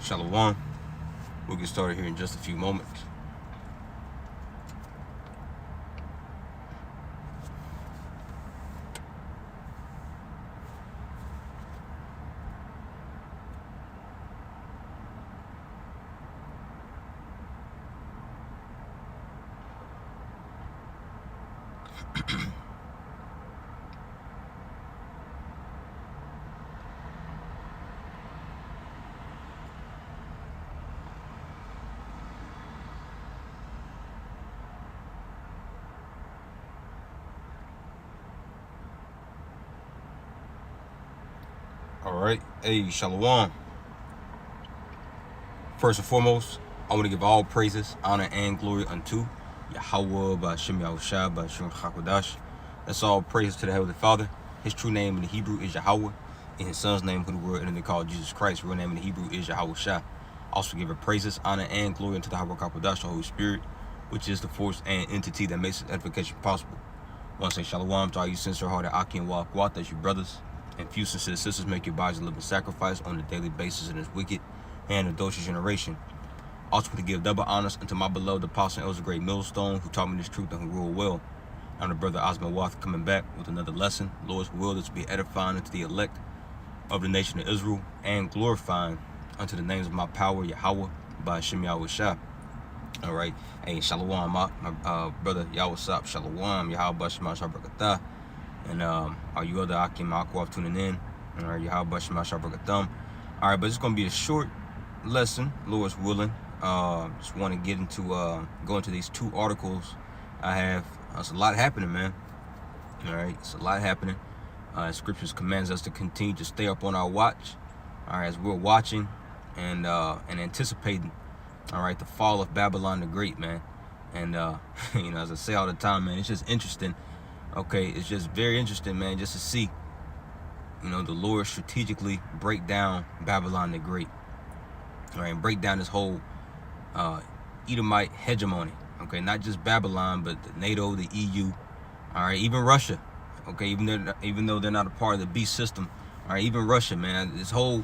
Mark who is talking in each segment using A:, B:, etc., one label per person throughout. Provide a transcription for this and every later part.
A: Shalom. We'll get started here in just a few moments. All right. Hey, Shalom. First and foremost, I want to give all praises, honor, and glory unto Yahweh, Ba'ashem Yahushua, Ba'ashem Chakodash. That's all praises to the Heavenly Father. His true name in the Hebrew is Yahweh. In his son's name, who the world and they call Jesus Christ, real name in the Hebrew is Yahushua. Also give praises, honor, and glory unto the Yahweh Chakodash, the Holy Spirit, which is the force and entity that makes edification possible. I want to say Shalom to all you sincere-hearted Aki and Waqwat, that's your brothers. And few sincere sisters, make your bodies a living sacrifice on a daily basis in this wicked and adulterous generation. Also to give double honors unto my beloved apostle Elder Great Millstone, who taught me this truth and who ruled well. I'm the brother Osman Wath coming back with another lesson. Lord's will is to be edifying unto the elect of the nation of Israel and glorifying unto the names of my power, Yahweh, by Hashem Yahushua. All right. Hey, Shalom, my brother Yahweh Shalom, Yahweh Shema Shabrakatah. And all you other Akim Akwaf tuning in. All right, Yahweh Shema Shabrakatah. All right, but it's going to be a short lesson, Lord's willing. Just want to get into, go into these two articles I have. It's a lot happening, man. All right, it's a lot happening. Scriptures commands us to continue to stay up on our watch. All right, as we're watching and anticipating, all right, the fall of Babylon the Great, man. And, you know, as I say all the time, man, it's just interesting. Okay, it's just very interesting, man, just to see, you know, the Lord strategically break down Babylon the Great. All right, and break down this whole Edomite hegemony. Okay, not just Babylon, but the NATO, the EU, all right, even Russia. Okay, even though they're not a part of the beast system, all right, even Russia, man, this whole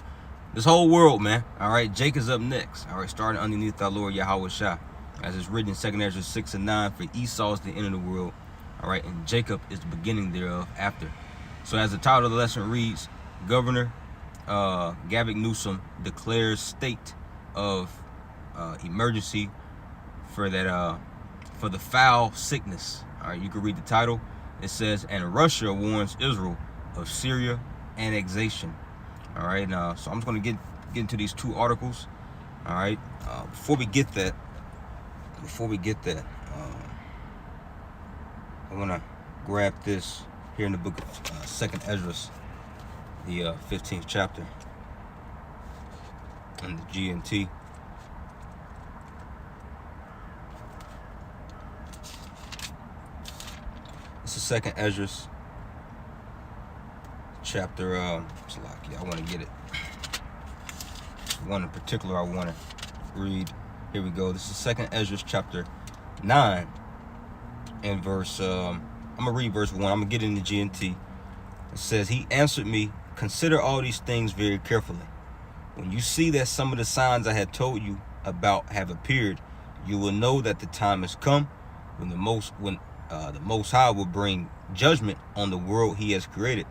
A: world, man. All right, Jacob's up next. All right, starting underneath our Lord Yahweh Shah, as it's written in 2 Ezra 6 and 9. For Esau is the end of the world, all right, and Jacob is the beginning thereof after. So as the title of the lesson reads, Governor Gavin Newsom declares state of emergency for that for the foul sickness. All right, you can read the title. It says, and Russia warns Israel of Syria annexation. All right, so I'm just going to get into these two articles. All right, before we get that, I want to grab this here in the book of 2nd Ezra, the 15th chapter, and the GNT. This is 2nd Ezra, chapter, I want to get it. One in particular I want to read. Here we go. This is 2nd Ezra, chapter 9, and verse, I'm going to read verse 1. I'm going to get into GNT. It says, he answered me, consider all these things very carefully. When you see that some of the signs I had told you about have appeared, you will know that the time has come when the Most High will bring judgment on the world he has created.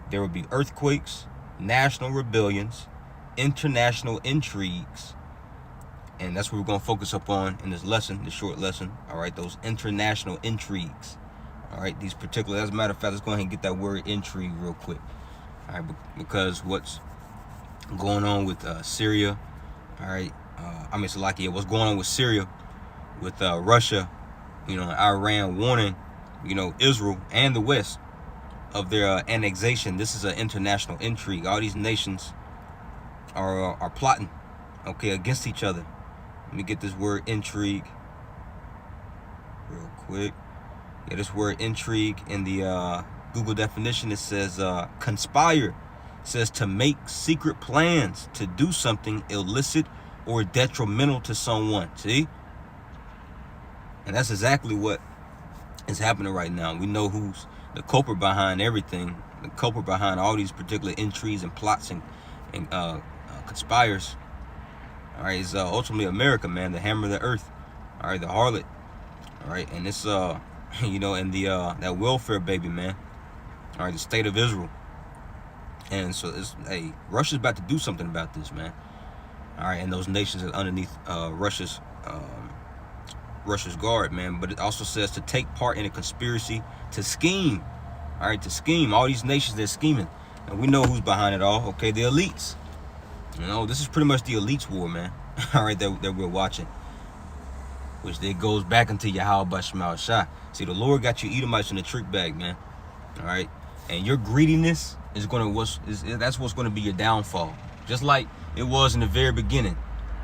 A: There will be earthquakes, national rebellions, international intrigues, and that's what we're going to focus up on in this lesson, this short lesson. All right, those international intrigues. All right, these particular, as a matter of fact, let's go ahead and get that word intrigue real quick. All right, because what's going on with Syria, all right, what's going on with Syria, with Russia, you know, and Iran warning, you know, Israel and the West of their annexation. This is an international intrigue. All these nations are plotting, okay, against each other. Let me get this word intrigue real quick. Yeah, this word intrigue in the Google definition, it says conspire. It says to make secret plans to do something illicit or detrimental to someone. See? And that's exactly what is happening right now. We know who's the culprit behind everything, the culprit behind all these particular intrigues and plots and conspires. All right, it's ultimately America, man, the hammer of the earth. All right, the harlot. All right, and it's you know, and the that welfare baby, man. All right, the state of Israel. And so it's, hey, Russia's about to do something about this, man. All right, and those nations are underneath Russia's guard, man. But it also says to take part in a conspiracy to scheme. All right, to scheme. All these nations, they're scheming, and we know who's behind it all. Okay, the elites. You know, this is pretty much the elites war, man. All right, that we're watching, which then goes back into Yahweh Bashmal Shah. See, the Lord got you Edomites in the trick bag, man. All right, and your greediness is that's what's gonna be your downfall. Just like it was in the very beginning,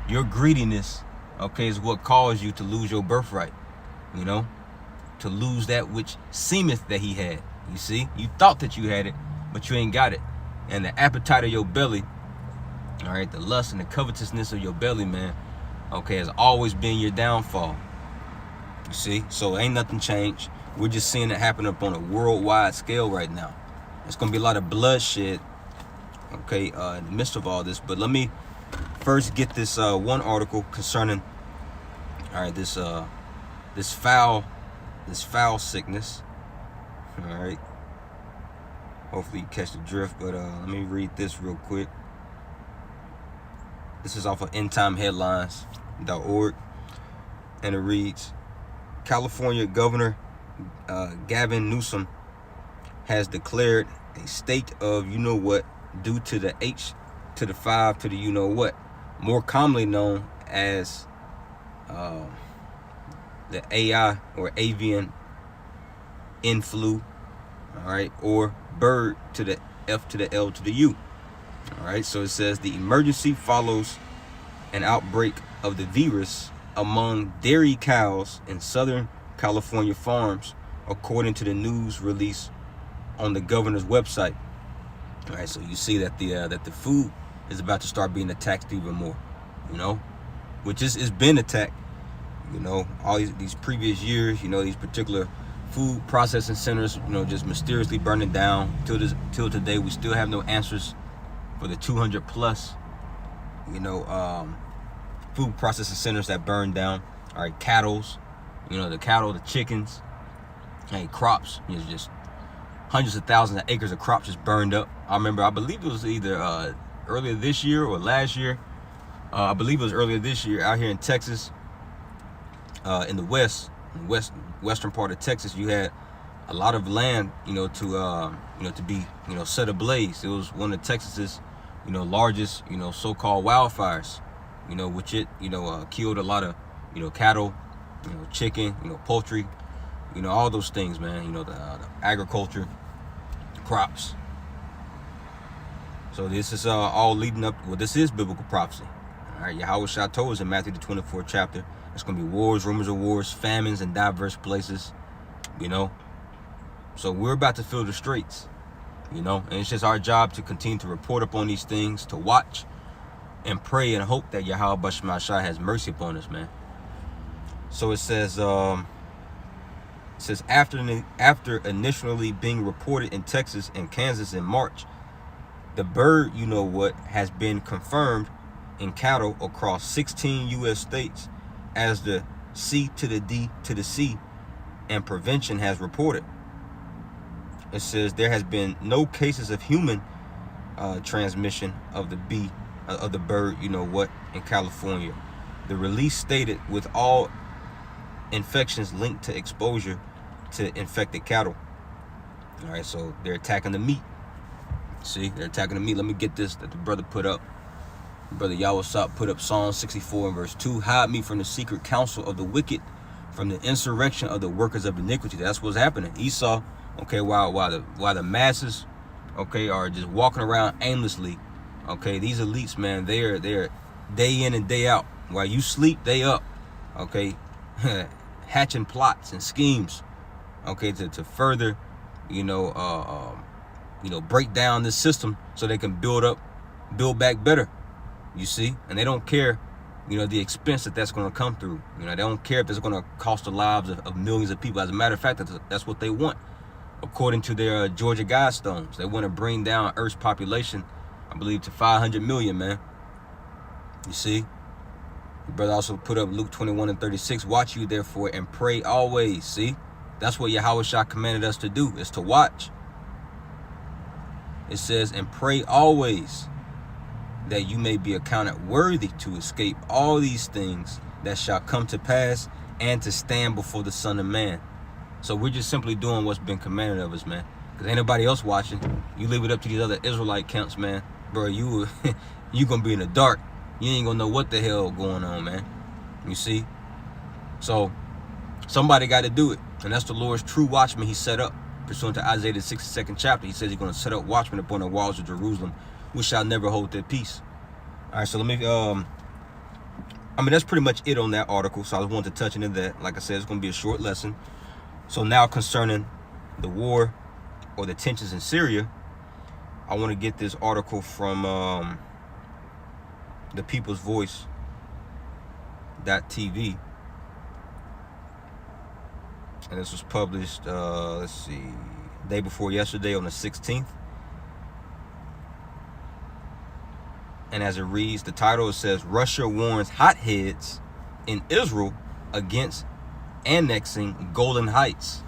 A: your greediness, okay, is what caused you to lose your birthright. You know, to lose that which seemeth that he had. You see, you thought that you had it, but you ain't got it. And the appetite of your belly, all right, the lust and the covetousness of your belly, man, okay, has always been your downfall. You see, so ain't nothing changed. We're just seeing it happen up on a worldwide scale right now. It's gonna be a lot of bloodshed, okay, in the midst of all this. But let me first get this one article concerning, all right, this foul sickness. All right, hopefully you catch the drift. But let me read this real quick. This is off of endtimeheadlines.org, and it reads: California Governor Gavin Newsom has declared a state of you know what due to the H to the 5 to the you know what, more commonly known as the AI or avian influ, all right, or bird to the F to the L to the U. All right, so it says the emergency follows an outbreak of the virus among dairy cows in Southern California farms, according to the news release on the governor's website. All right, so you see that the food is about to start being attacked even more, you know, which is been attacked, you know, all these previous years, you know, these particular food processing centers, you know, just mysteriously burning down till today. We still have no answers for the 200 plus, you know, food processing centers that burned down. All right, cattle's, you know, the cattle, the chickens, hey, crops, you know, just hundreds of thousands of acres of crops just burned up. I believe it was either earlier this year or last year. I believe it was earlier this year out here in Texas, in the western part of Texas. You had a lot of land, you know, to be, you know, set ablaze. It was one of Texas's, you know, largest, you know, so-called wildfires, you know, which it, you know, killed a lot of, you know, cattle, you know, chicken, you know, poultry, you know, all those things, man, you know, the agriculture, crops. So this is all leading up, well, this is biblical prophecy. All right, Yahweh Shah told us in Matthew the 24th chapter, it's going to be wars, rumors of wars, famines in diverse places, you know. So we're about to fill the streets, you know, and it's just our job to continue to report upon these things, to watch and pray and hope that Yahweh Bashmal Shah has mercy upon us, man. So it says after initially being reported in Texas and Kansas in March, the bird, you know what, has been confirmed in cattle across 16 U.S. states, as the C to the D to the C and prevention has reported. It says there has been no cases of human transmission of the bird, you know what, in California. The release stated with all infections linked to exposure to infected cattle. All right, so they're attacking the meat. See, they're attacking the meat. Let me get this that the brother put up. Brother Yawasop put up Psalm 64 and verse 2. Hide me from the secret counsel of the wicked, from the insurrection of the workers of iniquity. That's what's happening. Esau, okay, while the masses, okay, are just walking around aimlessly, okay, these elites, man, they're day in and day out. While you sleep, they up, okay, hatching plots and schemes, okay, to further, you know, break down this system so they can build back better. You see, and they don't care, you know, the expense that's going to come through. You know, they don't care if it's going to cost the lives of millions of people. As a matter of fact, that's what they want. According to their Georgia Guidestones, they want to bring down Earth's population, I believe, to 500 million, man. You see, The brother also put up Luke 21:36. Watch you therefore and pray always. See, that's what Yahushua commanded us to do, is to watch. It says, and pray always, that you may be accounted worthy to escape all these things that shall come to pass, and to stand before the Son of Man. So we're just simply doing what's been commanded of us, man. Because ain't nobody else watching. You leave it up to these other Israelite camps, man. Bro, you gonna be in the dark. You ain't gonna know what the hell going on, man. You see? So somebody got to do it. And that's the Lord's true watchmen he set up. Pursuant to Isaiah the 62nd chapter, he says he's going to set up watchmen upon the walls of Jerusalem, which shall never hold their peace. All right, so let me, that's pretty much it on that article. So I just wanted to touch into that. Like I said, it's going to be a short lesson. So now concerning the war or the tensions in Syria, I want to get this article from the People's Voice.tv. And this was published, let's see, day before yesterday on the 16th. And as it reads, the title, it says, Russia warns hotheads in Israel against annexing Golan Heights.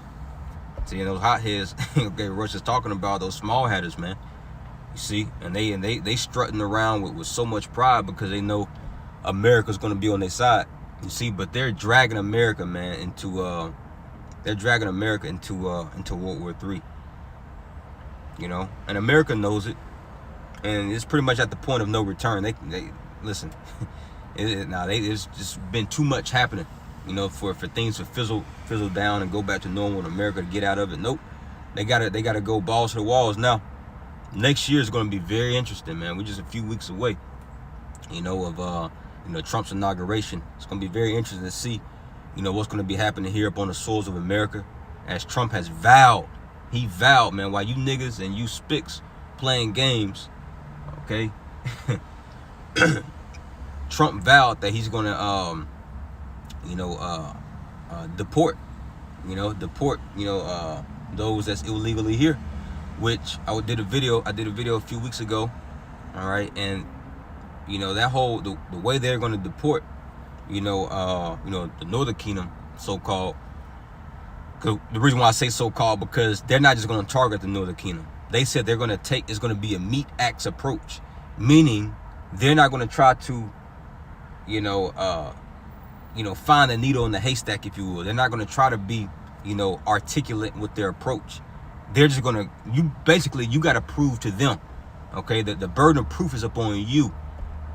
A: See, those hotheads, okay, Russia's talking about those small hatters, man. You see, and they strutting around with so much pride because they know America's going to be on their side. You see, but they're dragging America, man, into World War III. You know, and America knows it, and it's pretty much at the point of no return. They listen. It's just been too much happening, you know, for things to fizzle down and go back to normal in America to get out of it. Nope, they gotta go balls to the walls now. Next year is going to be very interesting, man. We're just a few weeks away, you know, of Trump's inauguration. It's going to be very interesting to see, you know, what's going to be happening here up on the soils of America, as Trump has vowed. He vowed, man, while you niggas and you spicks playing games, okay? Trump vowed that he's going to, deport those that's illegally here, which I did a video a few weeks ago, all right? And, you know, that whole, the way they're going to deport, the Northern Kingdom, so-called. The reason why I say so-called, because they're not just going to target the Northern Kingdom. They said they're going to it's going to be a meat axe approach, meaning they're not going to try to, find a needle in the haystack, if you will. They're not going to try to be, articulate with their approach. They're just going to, you got to prove to them, okay, that the burden of proof is upon you,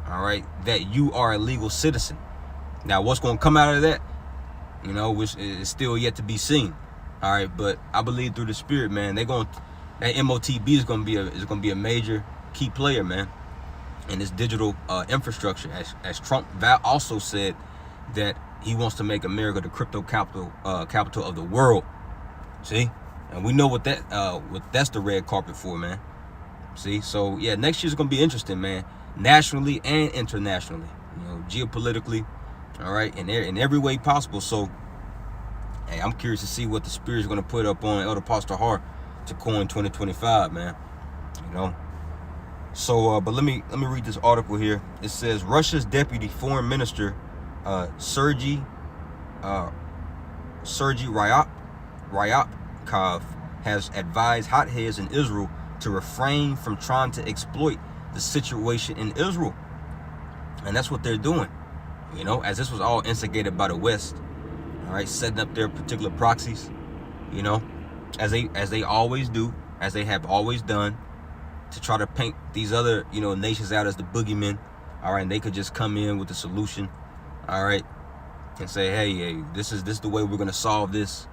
A: all right, that you are a legal citizen. Now, what's going to come out of that, which is still yet to be seen, all right, but I believe through the Spirit, man, that MOTB is going to be a major key player, man, in this digital infrastructure, as Trump also said that he wants to make America the crypto capital of the world. See, and we know what that's the red carpet for, man. See, so yeah, next year's gonna be interesting, man, nationally and internationally, geopolitically, all right, in every way possible. So, hey, I'm curious to see what the Spirit's gonna put up on Elder Pastor Hart to coin 2025, man. So, but let me read this article here. It says Russia's deputy foreign minister, Sergei Ryabkov, has advised hotheads in Israel to refrain from trying to exploit the situation in Israel, and that's what they're doing. As this was all instigated by the West, all right, setting up their particular proxies, as they always do, as they have always done, to try to paint these other nations out as the boogeymen, all right, and they could just come in with the solution, all right, and say, hey, this is the way we're gonna solve this,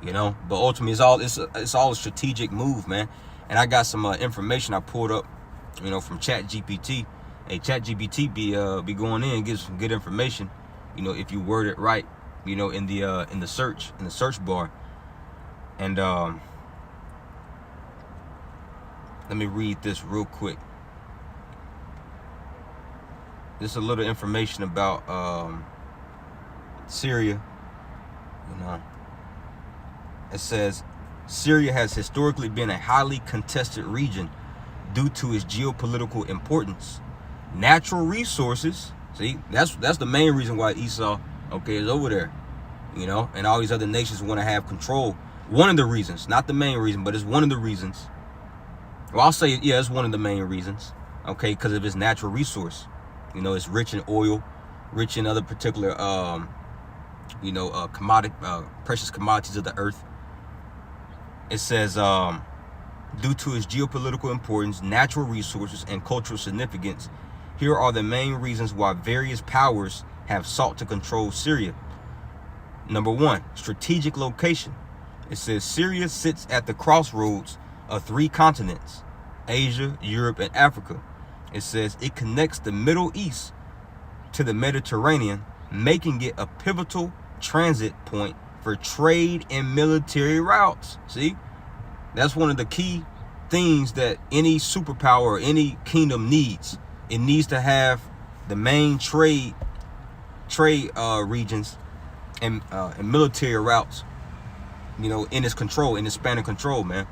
A: but ultimately it's all a strategic move, man. And I got some information I pulled up, from ChatGPT. Hey, ChatGPT be going in and gives some good information, if you word it right, in the search bar. And let me read this real quick. This is a little information about Syria. It says Syria has historically been a highly contested region due to its geopolitical importance, natural resources, See, that's the main reason why Esau, okay, is over there, you know, and all these other nations want to have control. One of the reasons, not the main reason, but it's one of the reasons. Well, I'll say, yeah, it's one of the main reasons, okay, because of its natural resource. You know, it's rich in oil, rich in other particular, precious commodities of the earth. It says, due to its geopolitical importance, natural resources, and cultural significance, here are the main reasons why various powers have sought to control Syria. Number one, strategic location. It says Syria sits at the crossroads of 3 continents, Asia, Europe, and Africa. It says it connects the Middle East to the Mediterranean, making it a pivotal transit point for trade and military routes. See, that's one of the key things that any superpower or any kingdom needs. It needs to have the main trade regions and military routes, you know, in its control, in its span of control, man.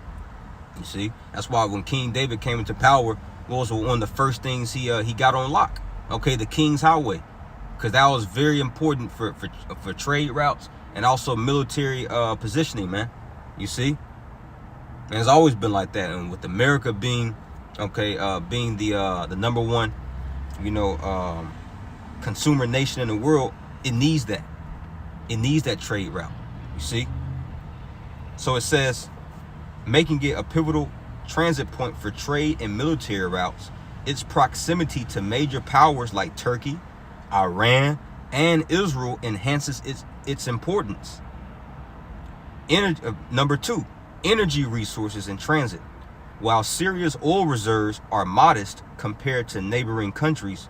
A: You see, that's why when King David came into power, what was one of the first things he got on lock? Okay, the King's Highway, because that was very important for trade routes and also military positioning, man. You see, and it's always been like that. And with America being being the number one, you know, consumer nation in the world, it needs that. It needs that trade route. You see. So it says, making it a pivotal transit point for trade and military routes, its proximity to major powers like Turkey, Iran, and Israel enhances its importance. Number 2, energy resources in transit. While Syria's oil reserves are modest compared to neighboring countries,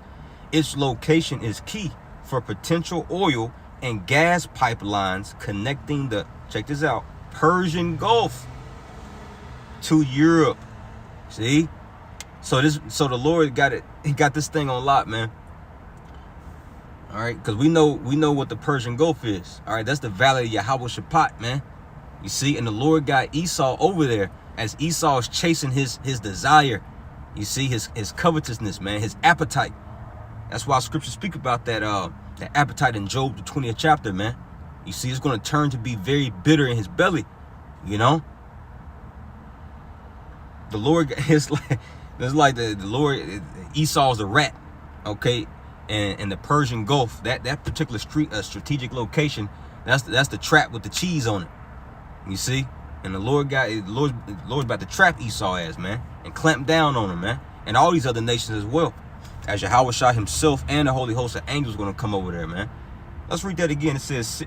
A: its location is key for potential oil and gas pipelines connecting the, check this out, Persian Gulf to Europe. See? So the Lord got it. He got this thing on lock, man. All right, because we know what the Persian Gulf is. All right, that's the Valley of Yahweh Shaphat, man. You see, and the Lord got Esau over there as Esau is chasing his desire. You see, his covetousness, man, his appetite. That's why scriptures speak about that appetite in Job, the 20th chapter, man. You see, it's going to turn to be very bitter in his belly, you know. The Lord is like the Lord. Esau's the rat, okay, and the Persian Gulf, that particular strategic location, that's the trap with the cheese on it. You see, and the Lord's about to trap Esau ass, man, and clamp down on him, man, and all these other nations as well, as Yahweh Shah himself and the holy host of angels going to come over there, man. Let's read that again. It says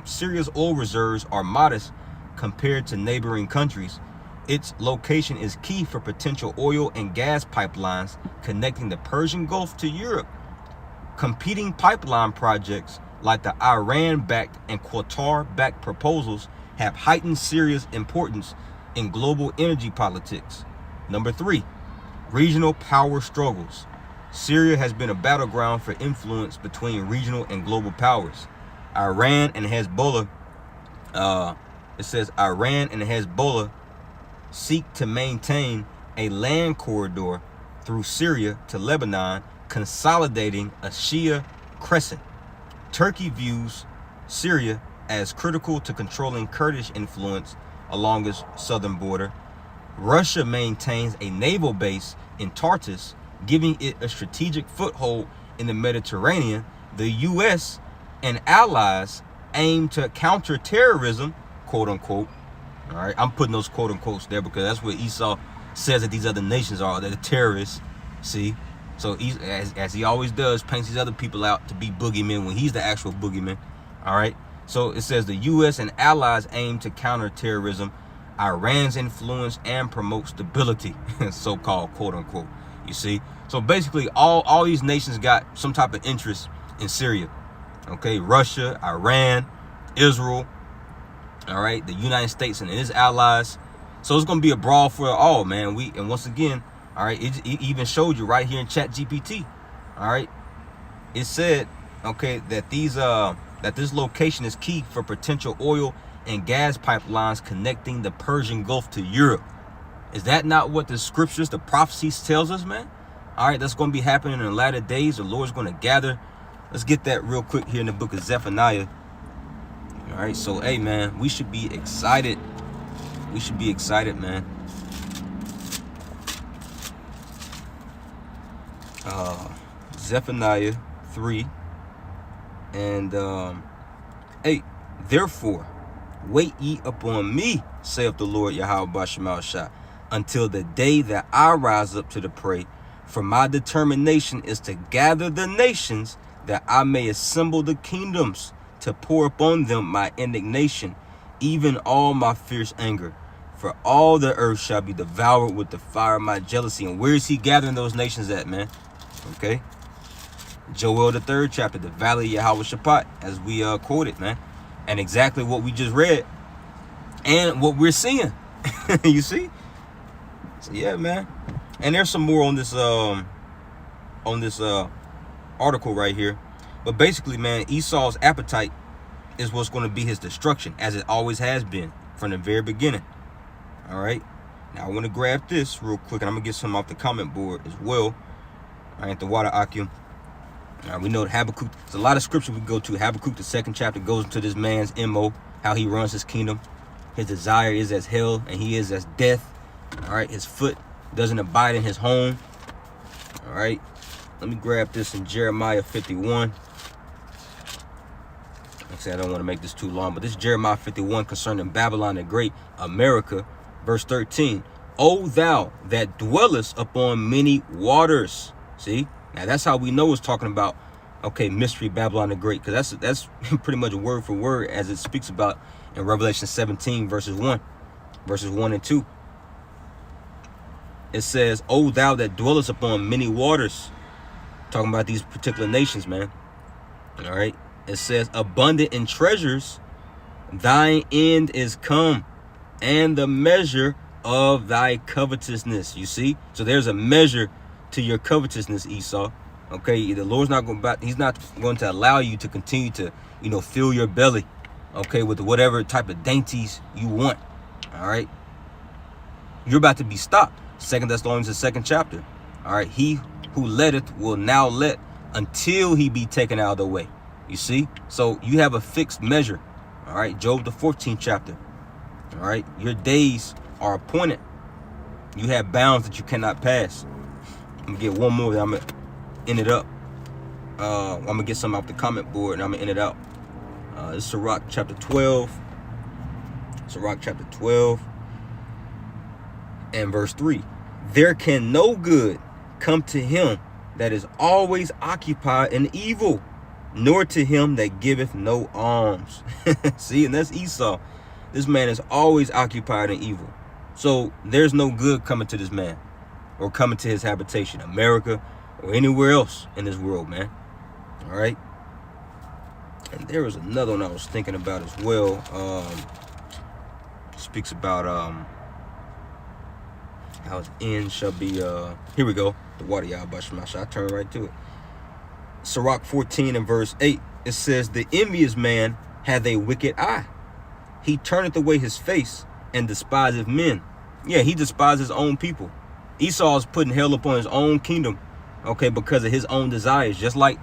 A: Syria's oil reserves are modest compared to neighboring countries. Its location is key for potential oil and gas pipelines connecting the Persian Gulf to Europe. Competing pipeline projects like the Iran-backed and Qatar-backed proposals have heightened Syria's importance in global energy politics. Number 3, regional power struggles. Syria has been a battleground for influence between regional and global powers. Iran and Hezbollah, it says Iran and Hezbollah seek to maintain a land corridor through Syria to Lebanon, consolidating a Shia crescent. Turkey views Syria as critical to controlling Kurdish influence along its southern border. Russia maintains a naval base in Tartus, giving it a strategic foothold in the Mediterranean. The U.S. and allies aim to counter terrorism, quote unquote. All right, I'm putting those quote unquotes there because that's what Esau says that these other nations are, they're terrorists. See, so as he always does, paints these other people out to be boogeymen when he's the actual boogeyman. All right, so it says the U.S. and allies aim to counter terrorism, Iran's influence, and promote stability, so-called quote unquote. You see, so basically all these nations got some type of interest in Syria. Okay, Russia, Iran, Israel. All right, the United States and its allies. So it's going to be a brawl for all, man. And once again, all right, it even showed you right here in Chat GPT. All right, it said, okay, that this location is key for potential oil and gas pipelines connecting the Persian Gulf to Europe. Is that not what the scriptures, the prophecies tells us, man? All right, that's going to be happening in the latter days. The Lord's going to gather. Let's get that real quick here in the book of Zephaniah. All right, so, hey, man, we should be excited. We should be excited, man. Zephaniah 3 and 8. Therefore, wait ye upon me, saith the Lord Yahweh Bashemel Shah, until the day that I rise up to the prey. For my determination is to gather the nations, that I may assemble the kingdoms, to pour upon them my indignation, even all my fierce anger. For all the earth shall be devoured with the fire of my jealousy. And where is he gathering those nations at, man? Okay. Joel the 3rd chapter, the valley of Yahweh Shaphat, as we quoted, man. And exactly what we just read and what we're seeing. You see? So yeah, man. And there's some more on this article right here. But basically, man, Esau's appetite is what's going to be his destruction, as it always has been from the very beginning. All right. Now I want to grab this real quick, and I'm gonna get some off the comment board as well. All right, the water Akim. We know that Habakkuk, there's a lot of scripture we go to. Habakkuk, the 2nd chapter, goes into this man's MO, how he runs his kingdom. His desire is as hell, and he is as death. All right, his foot doesn't abide in his home. All right, let me grab this in Jeremiah 51. Like I said, I don't want to make this too long, but this is Jeremiah 51 concerning Babylon the Great, America, verse 13. O thou that dwellest upon many waters. See? Now that's how we know it's talking about, okay, mystery Babylon the Great, because that's pretty much word for word as it speaks about in Revelation 17 verses 1 and 2. It says, O thou that dwellest upon many waters, talking about these particular nations, man. All right. It says, abundant in treasures, thine end is come, and the measure of thy covetousness. You see? So there's a measure to your covetousness, Esau. Okay, the Lord's not going to, he's not going to allow you to continue to, fill your belly, okay, with whatever type of dainties you want. All right, you're about to be stopped. 2 Thessalonians, the 2nd chapter. All right, he who letteth will now let until he be taken out of the way. You see, so you have a fixed measure. All right, Job the 14th chapter. All right, your days are appointed. You have bounds that you cannot pass. I'm gonna get one more, then I'm gonna end it up. I'm gonna get some off the comment board, and I'm gonna end it out. This is Sirach chapter 12. Sirach chapter 12 and verse 3. There can no good come to him that is always occupied in evil, nor to him that giveth no alms. See, and that's Esau. This man is always occupied in evil. So there's no good coming to this man, or coming to his habitation, America, or anywhere else in this world, man. All right. And there was another one I was thinking about as well. Speaks about how his end shall be. Here we go. The water Yahweh. I turn right to it. Sirach 14 and verse 8. It says, the envious man hath a wicked eye. He turneth away his face and despiseth men. Yeah, he despises his own people. Esau is putting hell upon his own kingdom, okay, because of his own desires, just like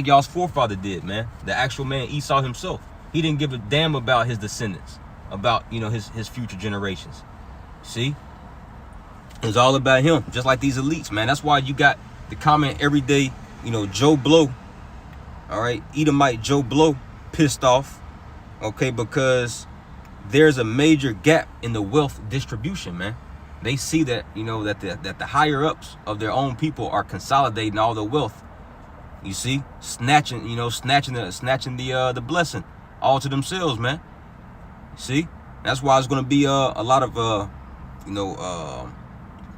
A: y'all's forefather did, man. The actual man, Esau himself. He didn't give a damn about his descendants, about, his future generations. See? It was all about him, just like these elites, man. That's why you got the comment every day, Joe Blow, all right, Edomite Joe Blow, pissed off, okay, because there's a major gap in the wealth distribution, man. They see that, that the higher ups of their own people are consolidating all the wealth. You see, snatching the blessing all to themselves, man. See, that's why it's going to be a lot of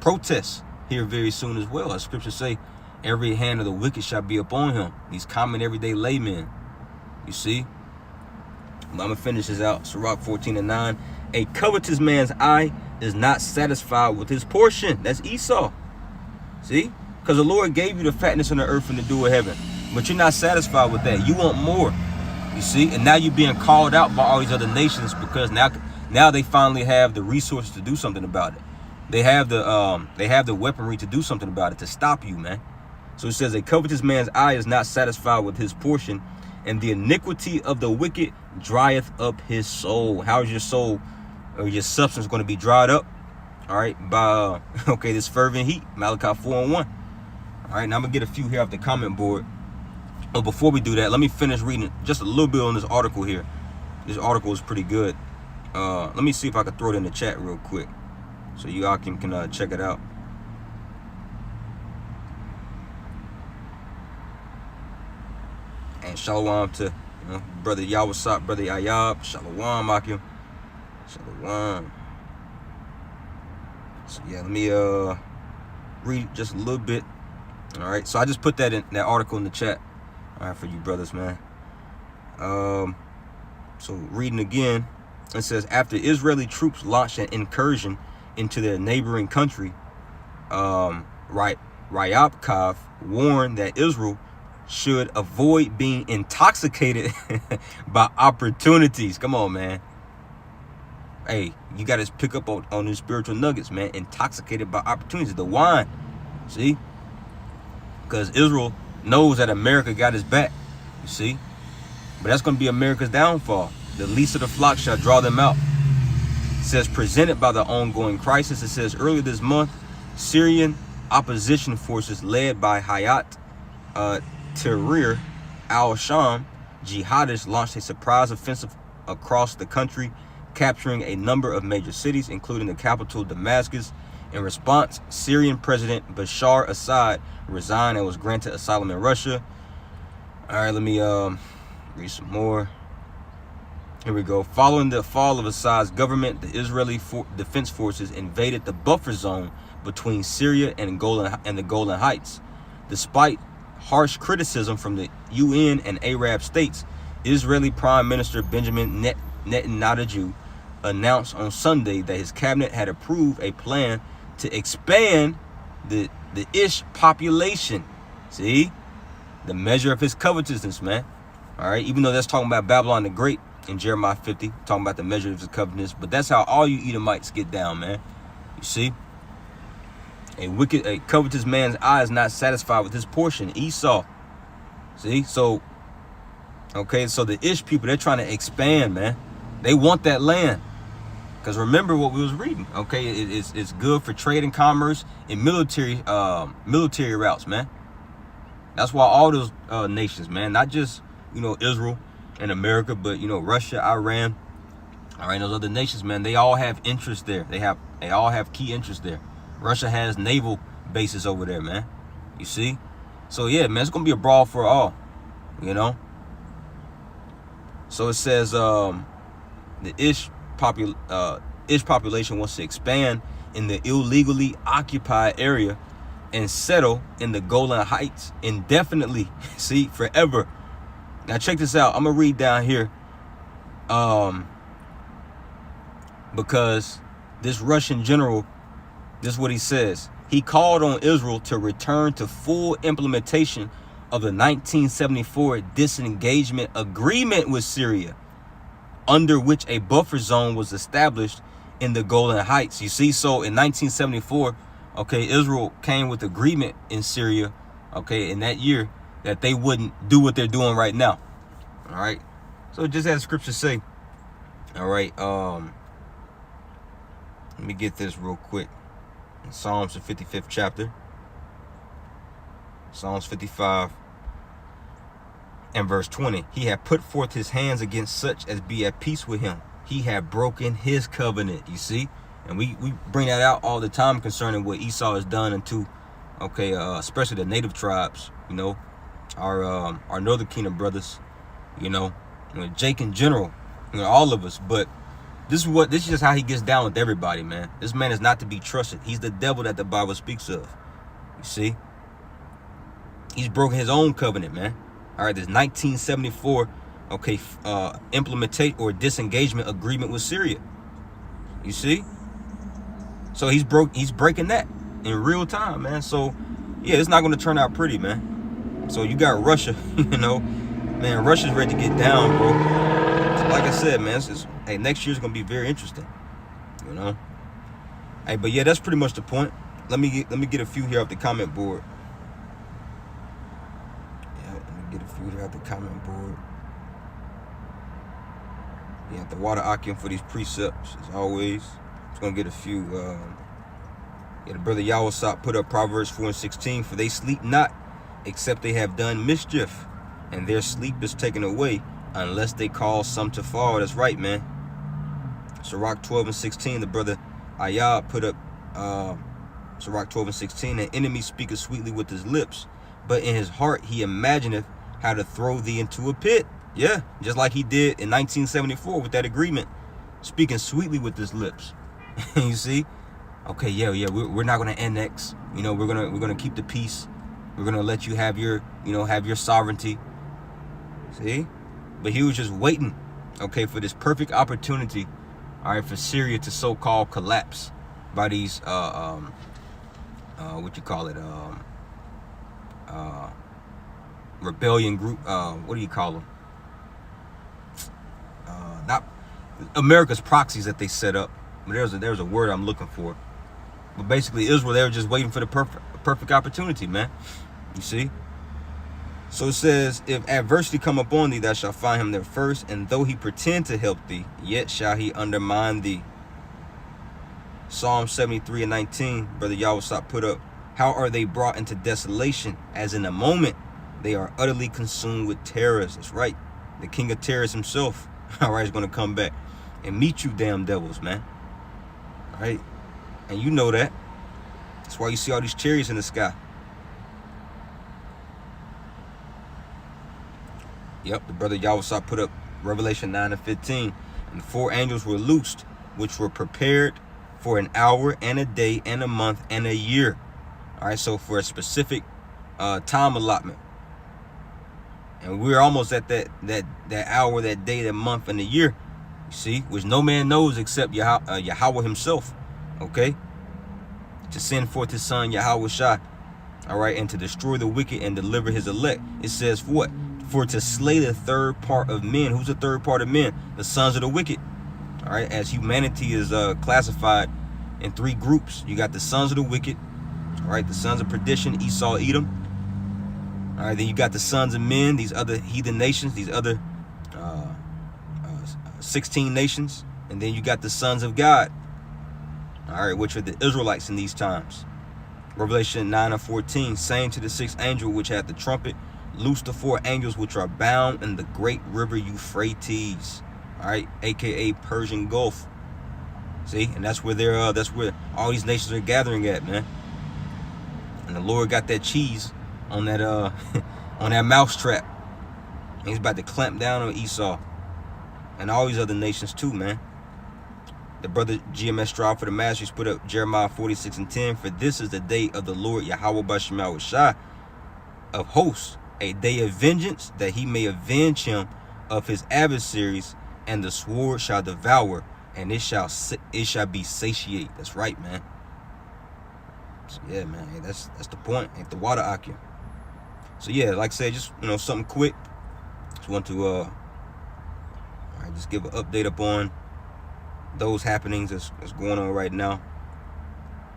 A: protests here very soon as well. As scriptures say, every hand of the wicked shall be upon him. These common everyday laymen. You see, I'm gonna finish this out. Sirach 14 and 9. A covetous man's eye is not satisfied with his portion. That's Esau. See? Because the Lord gave you the fatness in the earth and the dew of heaven. But you're not satisfied with that. You want more. You see? And now you're being called out by all these other nations because now they finally have the resources to do something about it. They have the weaponry to do something about it, to stop you, man. So it says, a covetous man's eye is not satisfied with his portion, and the iniquity of the wicked drieth up his soul. How is your soul or your substance going to be dried up? All right, by this fervent heat, Malachi 4:1. All right, now I'm gonna get a few here off the comment board. But before we do that, let me finish reading just a little bit on this article here. This article is pretty good. Let me see if I can throw it in the chat real quick, so you all can check it out. And shalom to brother Yawasop, brother Ayab, shalom Akim, shalom. So yeah, let me read just a little bit. All right, so I just put that article in the chat. All right, for you brothers, man. So reading again, it says, after Israeli troops launched an incursion into their neighboring country, Ryabkov warned that Israel should avoid being intoxicated by opportunities. Come on, man. Hey, you got to pick up on these spiritual nuggets, man. Intoxicated by opportunities. The wine. See? Because Israel knows that America got his back. You see? But that's going to be America's downfall. The least of the flock shall draw them out. It says, presented by the ongoing crisis. It says, earlier this month, Syrian opposition forces led by Hayat Tahrir al-Sham jihadists launched a surprise offensive across the country, capturing a number of major cities, including the capital Damascus. In response, Syrian President Bashar Assad resigned and was granted asylum in Russia. All right, let me read some more. Here we go. Following the fall of Assad's government, the Israeli defense forces invaded the buffer zone between Syria and the Golan Heights. Despite harsh criticism from the UN and Arab states, Israeli Prime Minister Benjamin Netanyahu announced on Sunday that his cabinet had approved a plan to expand the Ish population. See? The measure of his covetousness, man. All right? Even though that's talking about Babylon the Great in Jeremiah 50, talking about the measure of his covetousness. But that's how all you Edomites get down, man. You see? A covetous man's eye is not satisfied with his portion. Esau. See? So the Ish people, they're trying to expand, man. They want that land. Because remember what we was reading. Okay, it's good for trade and commerce and military routes, man. That's why all those nations, man, not just Israel and America, but Russia, Iran, all right, those other nations, man, they all have interest there. They all have key interest there. Russia has naval bases over there, man. You see? So yeah, man, it's gonna be a brawl for all. So it says the Ish population wants to expand in the illegally occupied area and settle in the Golan Heights indefinitely. See, forever. Now check this out. I'm gonna read down here, because this Russian general, this is what he says. He called on Israel to return to full implementation of the 1974 disengagement agreement with Syria, under which a buffer zone was established in the Golan Heights. You see, so in 1974, Israel came with agreement in Syria, in that year, that they wouldn't do what they're doing right now. All right. So just as scriptures say. All right. Let me get this real quick. In Psalms, the 55th chapter. Psalms 55 and verse 20. He had put forth his hands against such as be at peace with him. He had broken his covenant. You see? And we bring that out all the time concerning what Esau has done unto, especially the native tribes, our Northern Kingdom brothers, Jake in general, all of us. But this is just how he gets down with everybody, man. This man is not to be trusted. He's the devil that the Bible speaks of. You see? He's broken his own covenant, man. All right, this 1974, implementate or disengagement agreement with Syria. You see? So he's breaking that in real time, man. So yeah, it's not going to turn out pretty, man. So you got Russia, man, Russia's ready to get down, bro. So like I said, man, next year's going to be very interesting, Hey, but yeah, that's pretty much the point. Let me get a few here off the comment board. Yeah, let me get a few here off the comment board. Yeah, the water akim for these precepts as always. Just gonna get a few. Yeah, the brother Yawasop put up Proverbs 4:16. For they sleep not, except they have done mischief, and their sleep is taken away, unless they cause some to fall. That's right, man. Sirach 12:16. The brother Ayah put up Sirach 12:16. An enemy speaketh sweetly with his lips, but in his heart he imagineth how to throw thee into a pit. Yeah, just like he did in 1974 with that agreement, speaking sweetly with his lips. You see, okay, yeah, we're not gonna annex. You know, we're gonna keep the peace. We're gonna let you have your, have your sovereignty. See, but he was just waiting, okay, for this perfect opportunity, all right, for Syria to so-called collapse by these what you call it, rebellion group. What do you call them? Not America's proxies that they set up. But there's a word I'm looking for. But basically, Israel, they were just waiting for the perfect opportunity, man. You see? So it says, if adversity come upon thee, thou shalt find him there first, and though he pretend to help thee, yet shall he undermine thee. Psalm 73:19, brother Yawasop put up, how are they brought into desolation, as in a moment they are utterly consumed with terrors. That's right. The king of terrors himself, all right, is going to come back and meet you damn devils, man. All right? And you know that. That's why you see all these chariots in the sky. Yep, the brother Yawasop put up Revelation 9:15. And the 4 angels were loosed, which were prepared for an hour and a day and a month and a year. All right, so for a specific time allotment. And we're almost at that hour, that day, that month, and the year. You see, which no man knows except Yahweh himself. Okay? To send forth his son, Yahweh Shah. All right, and to destroy the wicked and deliver his elect. It says for what? For to slay the third part of men. Who's the third part of men? The sons of the wicked. All right, as humanity is classified in 3 groups. You got the sons of the wicked. All right, the sons of perdition, Esau, Edom. All right, then you got the sons of men, these other heathen nations, these other 16 nations. And then you got the sons of God, all right, which are the Israelites in these times. Revelation 9:14, saying to the 6th angel which had the trumpet, loose the 4 angels which are bound in the great river Euphrates, all right, aka Persian Gulf. See, and that's where all these nations are gathering at, man. And the Lord got that cheese on that on that mousetrap. And he's about to clamp down on Esau and all these other nations too, man. The brother GMS Strive for the Masters put up Jeremiah 46:10. For this is the day of the Lord Yahweh Bashim Shah of hosts, a day of vengeance, that he may avenge him of his adversaries, and the sword shall devour, and it shall be satiate. That's right, man. So yeah, man, hey, that's the point. Ain't the water akim. So yeah, like I said, just something quick. Just want to just give an update upon those happenings that's going on right now.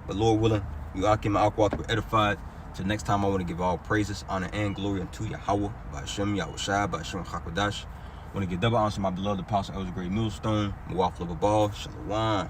A: But Lord willing, you akim and Akwat were edified. Till next time, I want to give all praises, honor, and glory unto Yahweh, by Hashem, Yahweh Shai, by Hashem Chakodash. I want to give double honor to my beloved apostle, Elder Great Millstone, Muwaf Love Ball, Shalom.